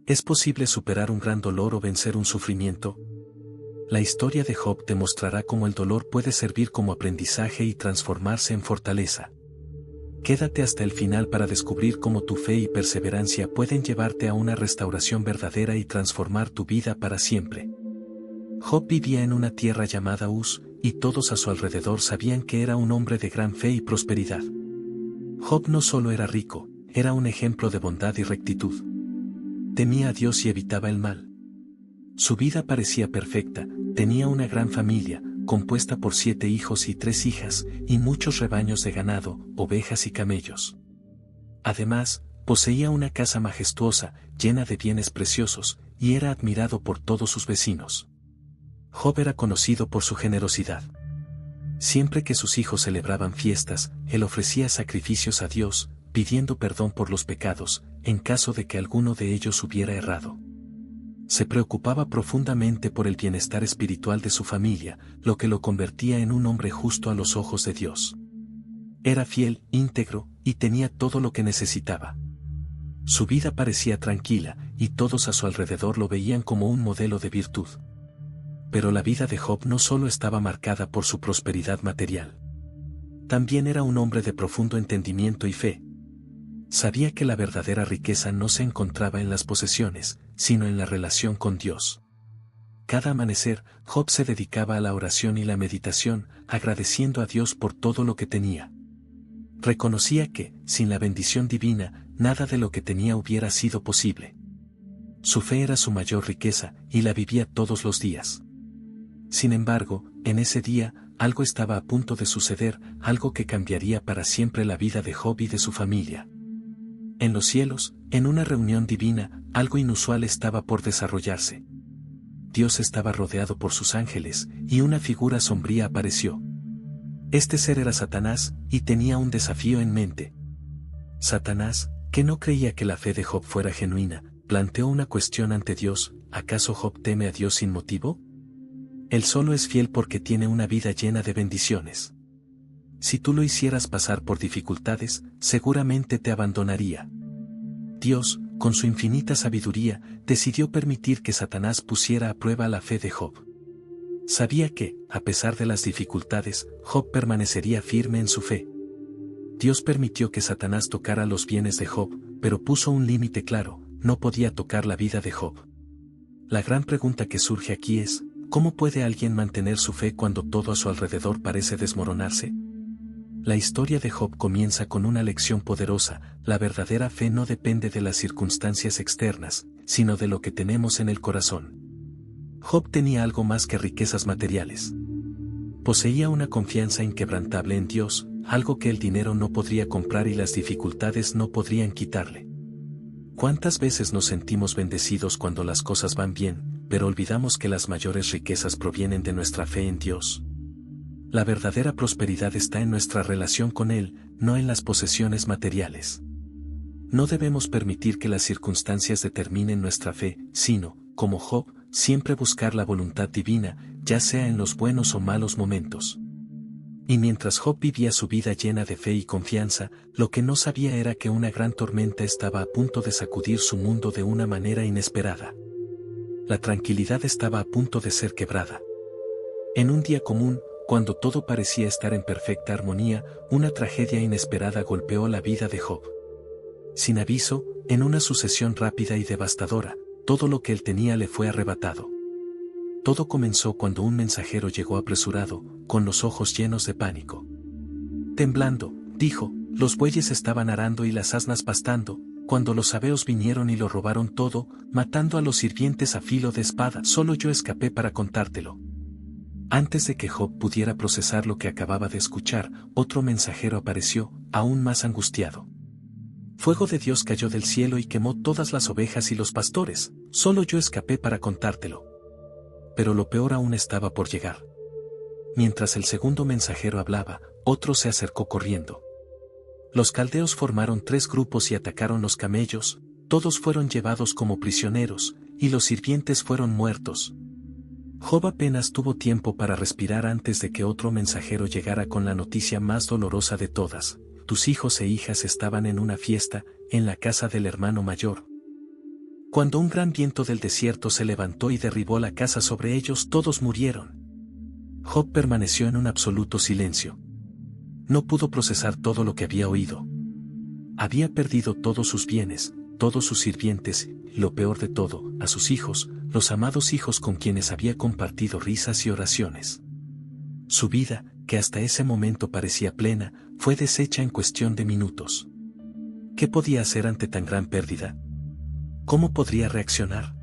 ¿Es posible superar un gran dolor o vencer un sufrimiento? La historia de Job te mostrará cómo el dolor puede servir como aprendizaje y transformarse en fortaleza. Quédate hasta el final para descubrir cómo tu fe y perseverancia pueden llevarte a una restauración verdadera y transformar tu vida para siempre. Job vivía en una tierra llamada Uz, y todos a su alrededor sabían que era un hombre de gran fe y prosperidad. Job no solo era rico, era un ejemplo de bondad y rectitud. Temía a Dios y evitaba el mal. Su vida parecía perfecta, tenía una gran familia, compuesta por 7 hijos y 3 hijas, y muchos rebaños de ganado, ovejas y camellos. Además, poseía una casa majestuosa, llena de bienes preciosos, y era admirado por todos sus vecinos. Job era conocido por su generosidad. Siempre que sus hijos celebraban fiestas, él ofrecía sacrificios a Dios, pidiendo perdón por los pecados, en caso de que alguno de ellos hubiera errado. Se preocupaba profundamente por el bienestar espiritual de su familia, lo que lo convertía en un hombre justo a los ojos de Dios. Era fiel, íntegro, y tenía todo lo que necesitaba. Su vida parecía tranquila, y todos a su alrededor lo veían como un modelo de virtud. Pero la vida de Job no solo estaba marcada por su prosperidad material. También era un hombre de profundo entendimiento y fe. Sabía que la verdadera riqueza no se encontraba en las posesiones, sino en la relación con Dios. Cada amanecer, Job se dedicaba a la oración y la meditación, agradeciendo a Dios por todo lo que tenía. Reconocía que, sin la bendición divina, nada de lo que tenía hubiera sido posible. Su fe era su mayor riqueza, y la vivía todos los días. Sin embargo, en ese día, algo estaba a punto de suceder, algo que cambiaría para siempre la vida de Job y de su familia. En los cielos, en una reunión divina, algo inusual estaba por desarrollarse. Dios estaba rodeado por sus ángeles, y una figura sombría apareció. Este ser era Satanás, y tenía un desafío en mente. Satanás, que no creía que la fe de Job fuera genuina, planteó una cuestión ante Dios: ¿acaso Job teme a Dios sin motivo? Él solo es fiel porque tiene una vida llena de bendiciones. Si tú lo hicieras pasar por dificultades, seguramente te abandonaría. Dios, con su infinita sabiduría, decidió permitir que Satanás pusiera a prueba la fe de Job. Sabía que, a pesar de las dificultades, Job permanecería firme en su fe. Dios permitió que Satanás tocara los bienes de Job, pero puso un límite claro: no podía tocar la vida de Job. La gran pregunta que surge aquí es: ¿cómo puede alguien mantener su fe cuando todo a su alrededor parece desmoronarse? La historia de Job comienza con una lección poderosa: la verdadera fe no depende de las circunstancias externas, sino de lo que tenemos en el corazón. Job tenía algo más que riquezas materiales. Poseía una confianza inquebrantable en Dios, algo que el dinero no podría comprar y las dificultades no podrían quitarle. ¿Cuántas veces nos sentimos bendecidos cuando las cosas van bien, pero olvidamos que las mayores riquezas provienen de nuestra fe en Dios? La verdadera prosperidad está en nuestra relación con Él, no en las posesiones materiales. No debemos permitir que las circunstancias determinen nuestra fe, sino, como Job, siempre buscar la voluntad divina, ya sea en los buenos o malos momentos. Y mientras Job vivía su vida llena de fe y confianza, lo que no sabía era que una gran tormenta estaba a punto de sacudir su mundo de una manera inesperada. La tranquilidad estaba a punto de ser quebrada. En un día común, cuando todo parecía estar en perfecta armonía, una tragedia inesperada golpeó la vida de Job. Sin aviso, en una sucesión rápida y devastadora, todo lo que él tenía le fue arrebatado. Todo comenzó cuando un mensajero llegó apresurado, con los ojos llenos de pánico. Temblando, dijo: los bueyes estaban arando y las asnas pastando, cuando los sabeos vinieron y lo robaron todo, matando a los sirvientes a filo de espada. Solo yo escapé para contártelo. Antes de que Job pudiera procesar lo que acababa de escuchar, otro mensajero apareció, aún más angustiado. Fuego de Dios cayó del cielo y quemó todas las ovejas y los pastores. Solo yo escapé para contártelo. Pero lo peor aún estaba por llegar. Mientras el segundo mensajero hablaba, otro se acercó corriendo. Los caldeos formaron 3 grupos y atacaron los camellos, todos fueron llevados como prisioneros, y los sirvientes fueron muertos. Job apenas tuvo tiempo para respirar antes de que otro mensajero llegara con la noticia más dolorosa de todas: tus hijos e hijas estaban en una fiesta, en la casa del hermano mayor. Cuando un gran viento del desierto se levantó y derribó la casa sobre ellos, todos murieron. Job permaneció en un absoluto silencio. No pudo procesar todo lo que había oído. Había perdido todos sus bienes, todos sus sirvientes, y lo peor de todo, a sus hijos, los amados hijos con quienes había compartido risas y oraciones. Su vida, que hasta ese momento parecía plena, fue deshecha en cuestión de minutos. ¿Qué podía hacer ante tan gran pérdida? ¿Cómo podría reaccionar?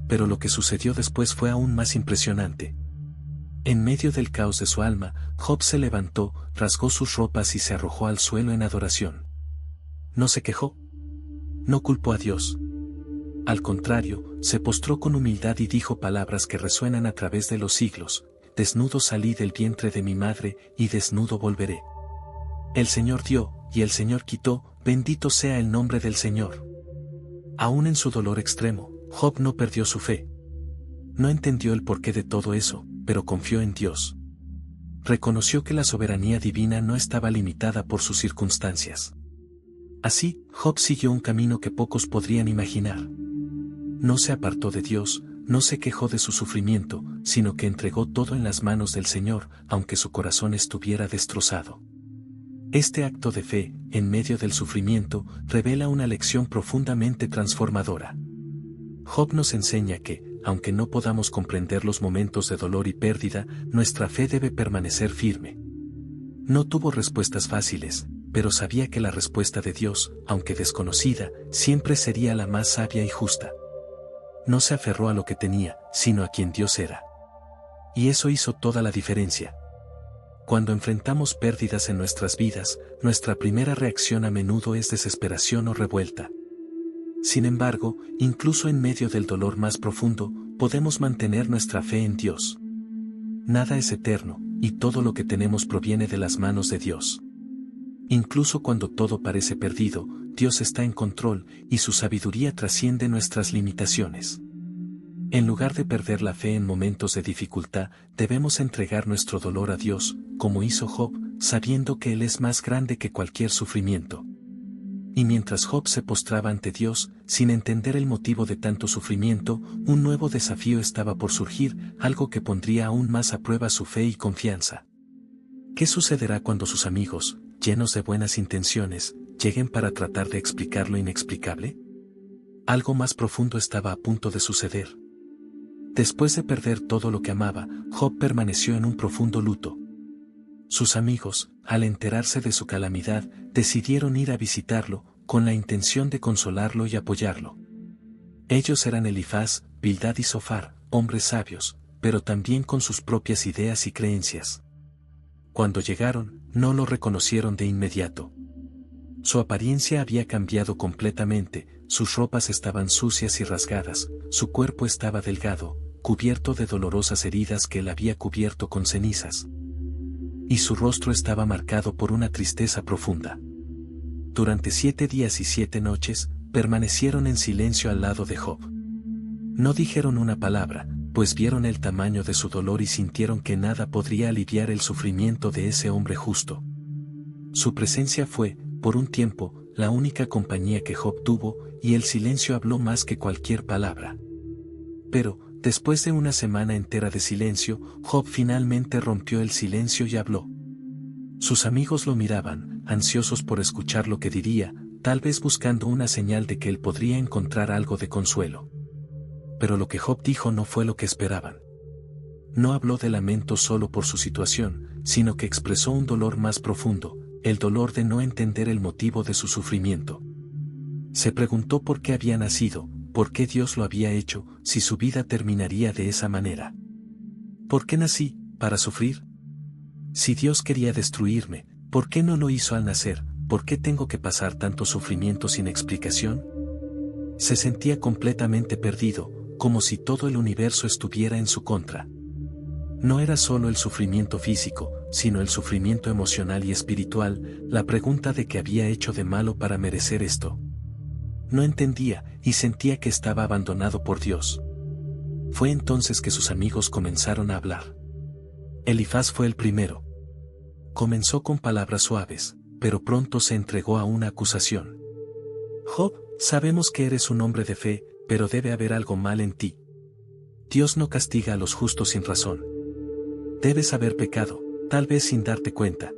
Pero lo que sucedió después fue aún más impresionante. En medio del caos de su alma, Job se levantó, rasgó sus ropas y se arrojó al suelo en adoración. No se quejó. No culpó a Dios. Al contrario, se postró con humildad y dijo palabras que resuenan a través de los siglos: desnudo salí del vientre de mi madre, y desnudo volveré. El Señor dio, y el Señor quitó, bendito sea el nombre del Señor. Aún en su dolor extremo, Job no perdió su fe. No entendió el porqué de todo eso, pero confió en Dios. Reconoció que la soberanía divina no estaba limitada por sus circunstancias. Así, Job siguió un camino que pocos podrían imaginar. No se apartó de Dios, no se quejó de su sufrimiento, sino que entregó todo en las manos del Señor, aunque su corazón estuviera destrozado. Este acto de fe, en medio del sufrimiento, revela una lección profundamente transformadora. Job nos enseña que, aunque no podamos comprender los momentos de dolor y pérdida, nuestra fe debe permanecer firme. No tuvo respuestas fáciles, pero sabía que la respuesta de Dios, aunque desconocida, siempre sería la más sabia y justa. No se aferró a lo que tenía, sino a quien Dios era. Y eso hizo toda la diferencia. Cuando enfrentamos pérdidas en nuestras vidas, nuestra primera reacción a menudo es desesperación o revuelta. Sin embargo, incluso en medio del dolor más profundo, podemos mantener nuestra fe en Dios. Nada es eterno, y todo lo que tenemos proviene de las manos de Dios. Incluso cuando todo parece perdido, Dios está en control, y su sabiduría trasciende nuestras limitaciones. En lugar de perder la fe en momentos de dificultad, debemos entregar nuestro dolor a Dios, como hizo Job, sabiendo que Él es más grande que cualquier sufrimiento. Y mientras Job se postraba ante Dios, sin entender el motivo de tanto sufrimiento, un nuevo desafío estaba por surgir, algo que pondría aún más a prueba su fe y confianza. ¿Qué sucederá cuando sus amigos, llenos de buenas intenciones, lleguen para tratar de explicar lo inexplicable? Algo más profundo estaba a punto de suceder. Después de perder todo lo que amaba, Job permaneció en un profundo luto. Sus amigos, al enterarse de su calamidad, decidieron ir a visitarlo, con la intención de consolarlo y apoyarlo. Ellos eran Elifaz, Bildad y Zofar, hombres sabios, pero también con sus propias ideas y creencias. Cuando llegaron, no lo reconocieron de inmediato. Su apariencia había cambiado completamente, sus ropas estaban sucias y rasgadas, su cuerpo estaba delgado, cubierto de dolorosas heridas que él había cubierto con cenizas. Y su rostro estaba marcado por una tristeza profunda. Durante 7 días y 7 noches, permanecieron en silencio al lado de Job. No dijeron una palabra, pues vieron el tamaño de su dolor y sintieron que nada podría aliviar el sufrimiento de ese hombre justo. Su presencia fue, por un tiempo, la única compañía que Job tuvo, y el silencio habló más que cualquier palabra. Pero, después de una semana entera de silencio, Job finalmente rompió el silencio y habló. Sus amigos lo miraban, ansiosos por escuchar lo que diría, tal vez buscando una señal de que él podría encontrar algo de consuelo. Pero lo que Job dijo no fue lo que esperaban. No habló de lamento solo por su situación, sino que expresó un dolor más profundo, el dolor de no entender el motivo de su sufrimiento. Se preguntó por qué había nacido, por qué Dios lo había hecho, si su vida terminaría de esa manera. ¿Por qué nací, para sufrir? Si Dios quería destruirme, ¿por qué no lo hizo al nacer? ¿Por qué tengo que pasar tanto sufrimiento sin explicación? Se sentía completamente perdido, como si todo el universo estuviera en su contra. No era solo el sufrimiento físico, sino el sufrimiento emocional y espiritual, la pregunta de qué había hecho de malo para merecer esto. No entendía, y sentía que estaba abandonado por Dios. Fue entonces que sus amigos comenzaron a hablar. Elifaz fue el primero. Comenzó con palabras suaves, pero pronto se entregó a una acusación. Job, sabemos que eres un hombre de fe, pero debe haber algo mal en ti. Dios no castiga a los justos sin razón. Debes haber pecado, tal vez sin darte cuenta.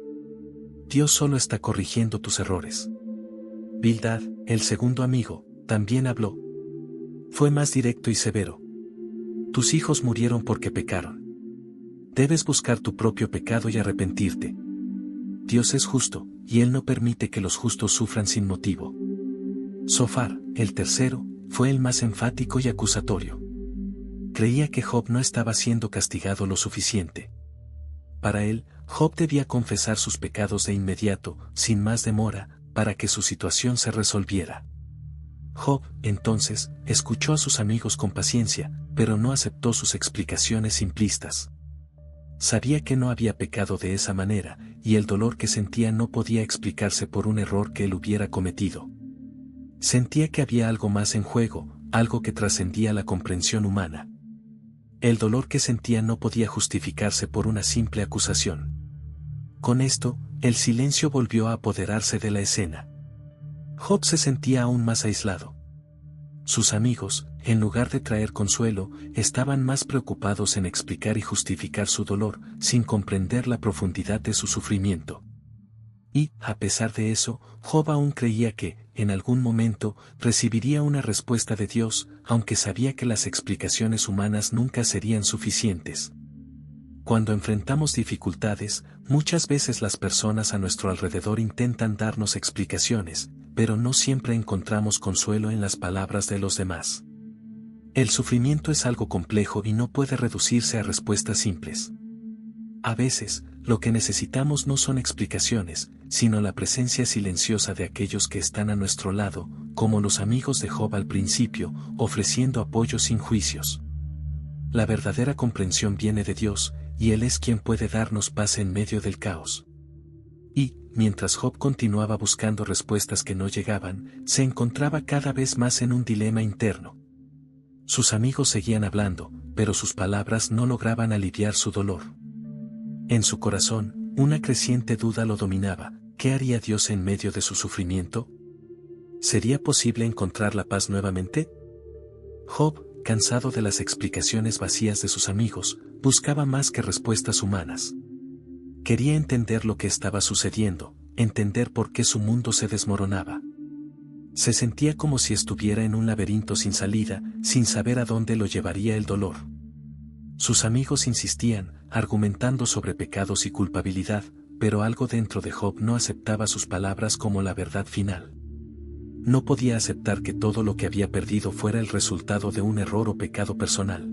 Dios solo está corrigiendo tus errores. Bildad, el segundo amigo, también habló. Fue más directo y severo. Tus hijos murieron porque pecaron. Debes buscar tu propio pecado y arrepentirte. Dios es justo, y Él no permite que los justos sufran sin motivo. Zofar, el tercero, fue el más enfático y acusatorio. Creía que Job no estaba siendo castigado lo suficiente. Para él, Job debía confesar sus pecados de inmediato, sin más demora, para que su situación se resolviera. Job, entonces, escuchó a sus amigos con paciencia, pero no aceptó sus explicaciones simplistas. Sabía que no había pecado de esa manera, y el dolor que sentía no podía explicarse por un error que él hubiera cometido. Sentía que había algo más en juego, algo que trascendía la comprensión humana. El dolor que sentía no podía justificarse por una simple acusación. Con esto, el silencio volvió a apoderarse de la escena. Job se sentía aún más aislado. Sus amigos, en lugar de traer consuelo, estaban más preocupados en explicar y justificar su dolor, sin comprender la profundidad de su sufrimiento. Y, a pesar de eso, Job aún creía que, en algún momento, recibiría una respuesta de Dios, aunque sabía que las explicaciones humanas nunca serían suficientes. Cuando enfrentamos dificultades, muchas veces las personas a nuestro alrededor intentan darnos explicaciones, pero no siempre encontramos consuelo en las palabras de los demás. El sufrimiento es algo complejo y no puede reducirse a respuestas simples. A veces, lo que necesitamos no son explicaciones, sino la presencia silenciosa de aquellos que están a nuestro lado, como los amigos de Job al principio, ofreciendo apoyo sin juicios. La verdadera comprensión viene de Dios, y Él es quien puede darnos paz en medio del caos. Y, mientras Job continuaba buscando respuestas que no llegaban, se encontraba cada vez más en un dilema interno. Sus amigos seguían hablando, pero sus palabras no lograban aliviar su dolor. En su corazón, una creciente duda lo dominaba. ¿Qué haría Dios en medio de su sufrimiento? ¿Sería posible encontrar la paz nuevamente? Job, cansado de las explicaciones vacías de sus amigos, buscaba más que respuestas humanas. Quería entender lo que estaba sucediendo, entender por qué su mundo se desmoronaba. Se sentía como si estuviera en un laberinto sin salida, sin saber a dónde lo llevaría el dolor. Sus amigos insistían, argumentando sobre pecados y culpabilidad, pero algo dentro de Job no aceptaba sus palabras como la verdad final. No podía aceptar que todo lo que había perdido fuera el resultado de un error o pecado personal.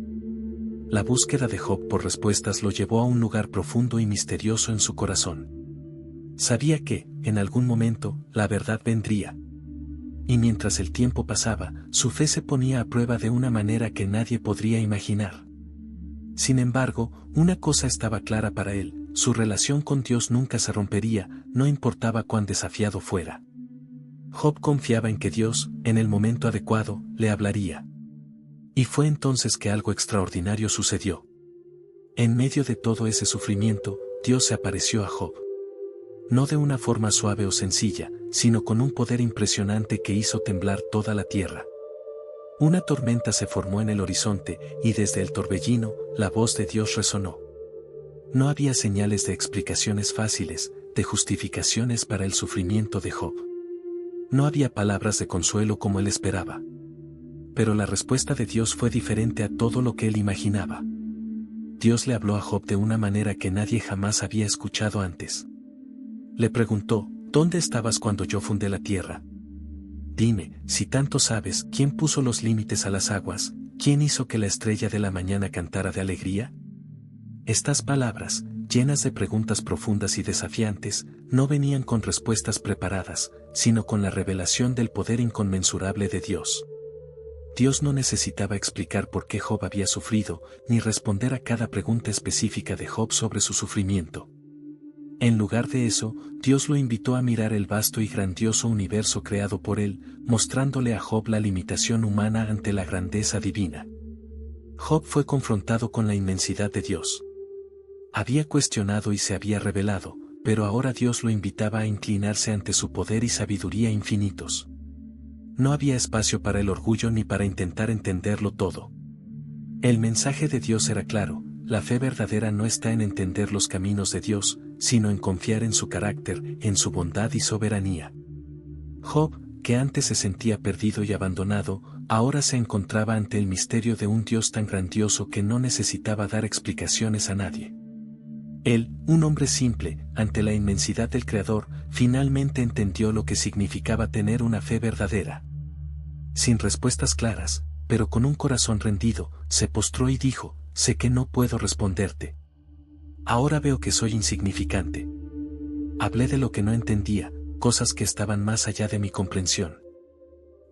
La búsqueda de Job por respuestas lo llevó a un lugar profundo y misterioso en su corazón. Sabía que, en algún momento, la verdad vendría. Y mientras el tiempo pasaba, su fe se ponía a prueba de una manera que nadie podría imaginar. Sin embargo, una cosa estaba clara para él: su relación con Dios nunca se rompería, no importaba cuán desafiado fuera. Job confiaba en que Dios, en el momento adecuado, le hablaría. Y fue entonces que algo extraordinario sucedió. En medio de todo ese sufrimiento, Dios se apareció a Job. No de una forma suave o sencilla, sino con un poder impresionante que hizo temblar toda la tierra. Una tormenta se formó en el horizonte, y desde el torbellino, la voz de Dios resonó. No había señales de explicaciones fáciles, de justificaciones para el sufrimiento de Job. No había palabras de consuelo como él esperaba. Pero la respuesta de Dios fue diferente a todo lo que él imaginaba. Dios le habló a Job de una manera que nadie jamás había escuchado antes. Le preguntó: ¿dónde estabas cuando yo fundé la tierra? Dime, si tanto sabes, ¿quién puso los límites a las aguas? ¿Quién hizo que la estrella de la mañana cantara de alegría? Estas palabras, llenas de preguntas profundas y desafiantes, no venían con respuestas preparadas, sino con la revelación del poder inconmensurable de Dios. Dios no necesitaba explicar por qué Job había sufrido, ni responder a cada pregunta específica de Job sobre su sufrimiento. En lugar de eso, Dios lo invitó a mirar el vasto y grandioso universo creado por él, mostrándole a Job la limitación humana ante la grandeza divina. Job fue confrontado con la inmensidad de Dios. Había cuestionado y se había rebelado, pero ahora Dios lo invitaba a inclinarse ante su poder y sabiduría infinitos. No había espacio para el orgullo ni para intentar entenderlo todo. El mensaje de Dios era claro: la fe verdadera no está en entender los caminos de Dios, sino en confiar en su carácter, en su bondad y soberanía. Job, que antes se sentía perdido y abandonado, ahora se encontraba ante el misterio de un Dios tan grandioso que no necesitaba dar explicaciones a nadie. Él, un hombre simple, ante la inmensidad del Creador, finalmente entendió lo que significaba tener una fe verdadera. Sin respuestas claras, pero con un corazón rendido, se postró y dijo: sé que no puedo responderte. Ahora veo que soy insignificante. Hablé de lo que no entendía, cosas que estaban más allá de mi comprensión.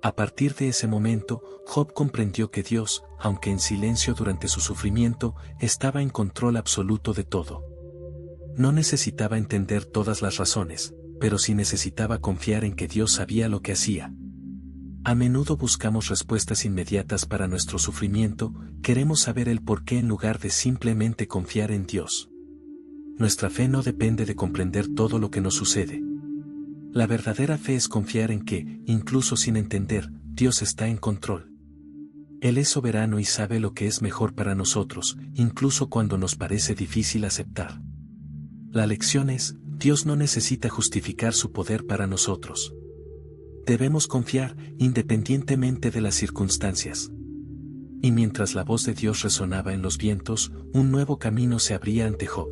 A partir de ese momento, Job comprendió que Dios, aunque en silencio durante su sufrimiento, estaba en control absoluto de todo. No necesitaba entender todas las razones, pero sí necesitaba confiar en que Dios sabía lo que hacía. A menudo buscamos respuestas inmediatas para nuestro sufrimiento, queremos saber el porqué en lugar de simplemente confiar en Dios. Nuestra fe no depende de comprender todo lo que nos sucede. La verdadera fe es confiar en que, incluso sin entender, Dios está en control. Él es soberano y sabe lo que es mejor para nosotros, incluso cuando nos parece difícil aceptar. La lección es: Dios no necesita justificar su poder para nosotros. Debemos confiar, independientemente de las circunstancias. Y mientras la voz de Dios resonaba en los vientos, un nuevo camino se abría ante Job.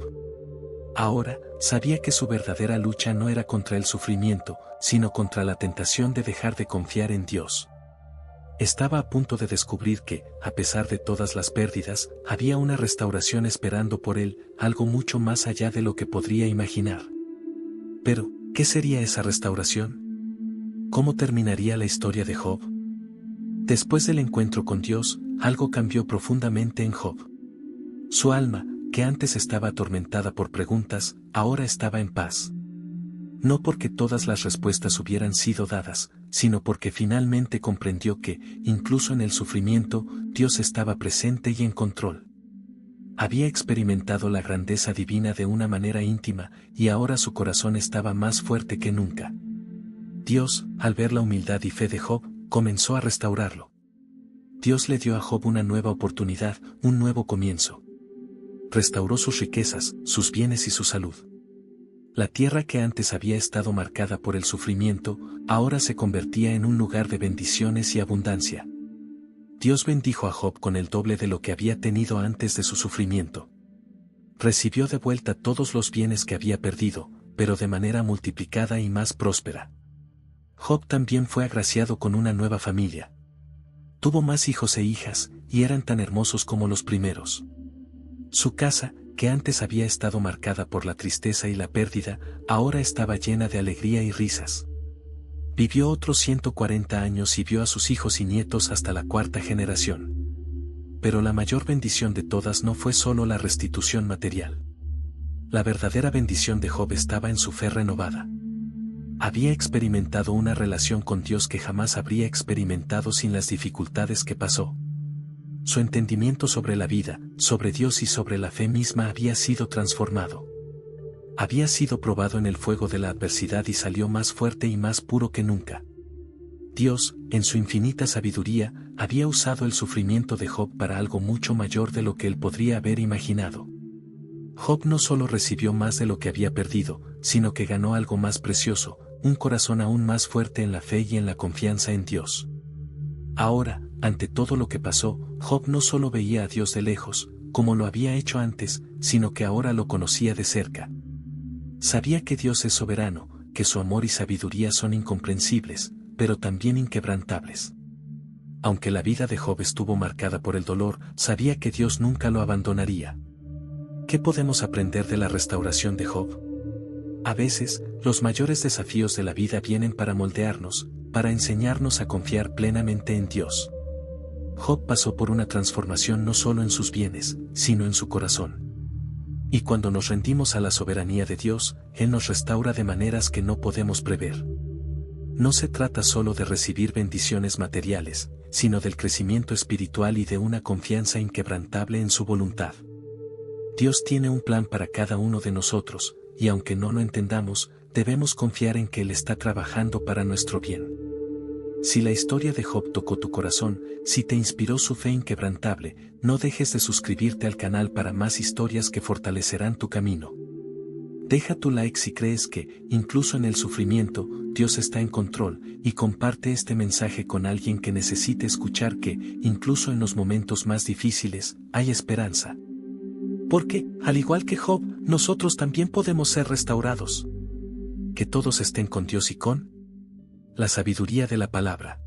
Ahora, sabía que su verdadera lucha no era contra el sufrimiento, sino contra la tentación de dejar de confiar en Dios. Estaba a punto de descubrir que, a pesar de todas las pérdidas, había una restauración esperando por él, algo mucho más allá de lo que podría imaginar. Pero, ¿qué sería esa restauración? ¿Cómo terminaría la historia de Job? Después del encuentro con Dios, algo cambió profundamente en Job. Su alma, que antes estaba atormentada por preguntas, ahora estaba en paz. No porque todas las respuestas hubieran sido dadas, sino porque finalmente comprendió que, incluso en el sufrimiento, Dios estaba presente y en control. Había experimentado la grandeza divina de una manera íntima, y ahora su corazón estaba más fuerte que nunca. Dios, al ver la humildad y fe de Job, comenzó a restaurarlo. Dios le dio a Job una nueva oportunidad, un nuevo comienzo. Restauró sus riquezas, sus bienes y su salud. La tierra que antes había estado marcada por el sufrimiento, ahora se convertía en un lugar de bendiciones y abundancia. Dios bendijo a Job con el doble de lo que había tenido antes de su sufrimiento. Recibió de vuelta todos los bienes que había perdido, pero de manera multiplicada y más próspera. Job también fue agraciado con una nueva familia. Tuvo más hijos e hijas, y eran tan hermosos como los primeros. Su casa, que antes había estado marcada por la tristeza y la pérdida, ahora estaba llena de alegría y risas. Vivió otros 140 años y vio a sus hijos y nietos hasta la cuarta generación. Pero la mayor bendición de todas no fue solo la restitución material. La verdadera bendición de Job estaba en su fe renovada. Había experimentado una relación con Dios que jamás habría experimentado sin las dificultades que pasó. Su entendimiento sobre la vida, sobre Dios y sobre la fe misma había sido transformado. Había sido probado en el fuego de la adversidad y salió más fuerte y más puro que nunca. Dios, en su infinita sabiduría, había usado el sufrimiento de Job para algo mucho mayor de lo que él podría haber imaginado. Job no solo recibió más de lo que había perdido, sino que ganó algo más precioso, un corazón aún más fuerte en la fe y en la confianza en Dios. Ahora, ante todo lo que pasó, Job no solo veía a Dios de lejos, como lo había hecho antes, sino que ahora lo conocía de cerca. Sabía que Dios es soberano, que su amor y sabiduría son incomprensibles, pero también inquebrantables. Aunque la vida de Job estuvo marcada por el dolor, sabía que Dios nunca lo abandonaría. ¿Qué podemos aprender de la restauración de Job? A veces, los mayores desafíos de la vida vienen para moldearnos, para enseñarnos a confiar plenamente en Dios. Job pasó por una transformación no solo en sus bienes, sino en su corazón. Y cuando nos rendimos a la soberanía de Dios, Él nos restaura de maneras que no podemos prever. No se trata solo de recibir bendiciones materiales, sino del crecimiento espiritual y de una confianza inquebrantable en su voluntad. Dios tiene un plan para cada uno de nosotros, y aunque no lo entendamos, debemos confiar en que Él está trabajando para nuestro bien. Si la historia de Job tocó tu corazón, si te inspiró su fe inquebrantable, no dejes de suscribirte al canal para más historias que fortalecerán tu camino. Deja tu like si crees que, incluso en el sufrimiento, Dios está en control, y comparte este mensaje con alguien que necesite escuchar que, incluso en los momentos más difíciles, hay esperanza. Porque, al igual que Job, nosotros también podemos ser restaurados. Que todos estén con Dios y con la sabiduría de la palabra.